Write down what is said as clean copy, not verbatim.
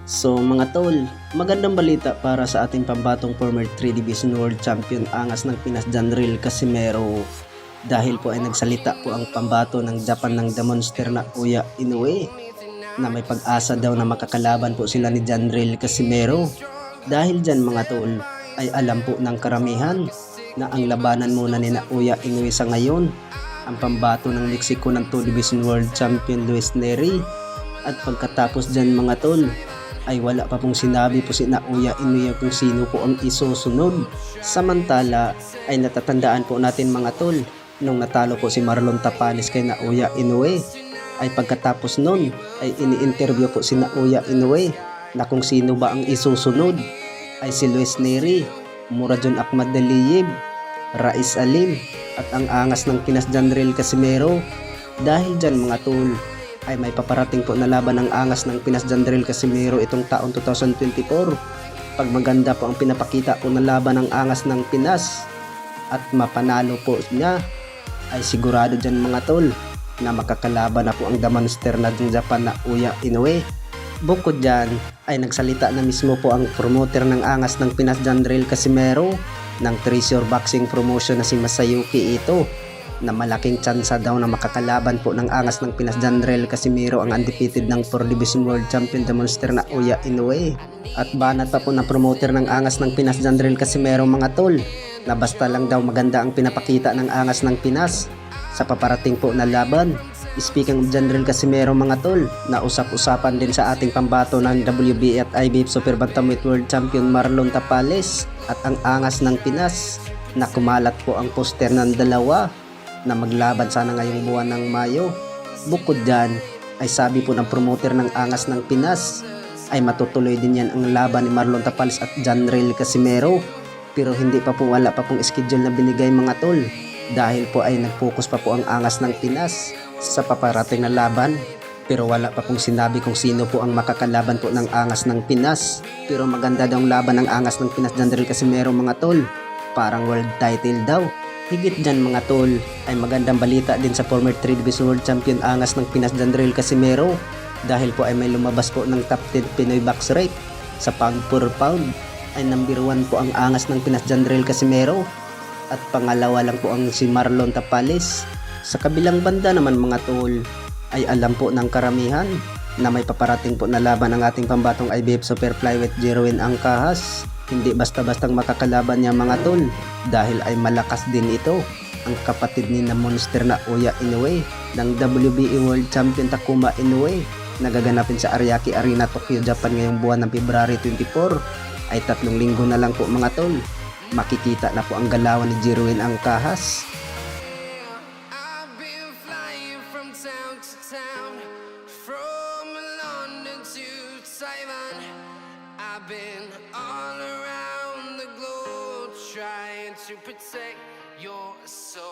So mga tol, magandang balita para sa ating pambatong former 3 Division World Champion angas ng Pinas Janril Casimero. Dahil po ay nagsalita po ang pambato ng Japan ng The Monster na Uya Inoue na may pag-asa daw na makakalaban po sila ni Janril Casimero. Dahil dyan mga tol, ay alam po ng karamihan na ang labanan muna ni Uya Inoue sa ngayon ang pambato ng Mexico ng 2 Division World Champion Luis Nery. At pagkatapos dyan mga tol, ay wala pa pong sinabi po si Uya Inoue kung sino po ang isusunod. Samantala ay natatandaan po natin mga tol, nung natalo po si Marlon Tapales kay Uya Inoue, ay pagkatapos nun ay ini-interview po si Uya Inoue na kung sino ba ang isusunod. Ay si Luis Nery, Muradjon Ahmad-Aliyev, Rais Alim at ang angas ng Pinas Janril Casimero. Dahil dyan mga tol, ay may paparating po na laban ng angas ng Pinas Janril Casimero itong taon 2024. Pag maganda po ang pinapakita po na laban ng angas ng Pinas at mapanalo po niya, ay sigurado dyan mga tol na makakalaban na po ang The Monster na Japan na Uya Inoue. Bukod dyan ay nagsalita na mismo po ang promoter ng angas ng Pinas Janril Casimero ng Treasure Boxing Promotion na si Masayuki Ito, na malaking tsansa daw na makakalaban po ng angas ng Pinas Janril Casimero ang undefeated ng 4 Division World Champion The Monster na Uya Inoue. At banat pa po ng promoter ng angas ng Pinas Janril Casimero mga tol, na basta lang daw maganda ang pinapakita ng angas ng Pinas sa paparating po na laban. Speaking of Janril Casimero mga tol, na usap-usapan din sa ating pambato ng WBA at IBF Super Bantamweight World Champion Marlon Tapales at ang angas ng Pinas, na kumalat po ang poster ng dalawa na maglaban sana ngayong buwan ng Mayo. Bukod dyan ay sabi po ng promoter ng angas ng Pinas ay matutuloy din yan ang laban ni Marlon Tapales at Janril Casimero, pero hindi pa po, wala pa pong schedule na binigay mga tol, dahil po ay nag-focus pa po ang angas ng Pinas sa paparating na laban, pero wala pa pong sinabi kung sino po ang makakalaban po ng angas ng Pinas. Pero maganda daw ang laban ng angas ng Pinas Janril Casimero mga tol, parang world title daw. Higit dyan mga tol ay magandang balita din sa former 3 Division World Champion angas ng Pinas Janril Casimero, dahil po ay may lumabas po ng top 10 Pinoy box rate sa pound per pound. Ay number 1 po ang angas ng Pinas Janril Casimero at pangalawa lang po ang si Marlon Tapales. Sa kabilang banda naman mga tol ay alam po ng karamihan na may paparating po na laban ang ating pambatong IBF Super Flyweight Jerwin Angkahas. Hindi basta-bastang makakalaban niya mga tol, dahil ay malakas din ito, ang kapatid ni na Monster na Uya Inoue ng WBA World Champion Takuma Inoue, nagaganapin sa Ariake Arena, Tokyo, Japan ngayong buwan ng February 24. Ay 3 linggo na lang po mga tol, makikita na po ang galawan ni Jerwin Angkahas. I've been all around the globe trying to protect your soul.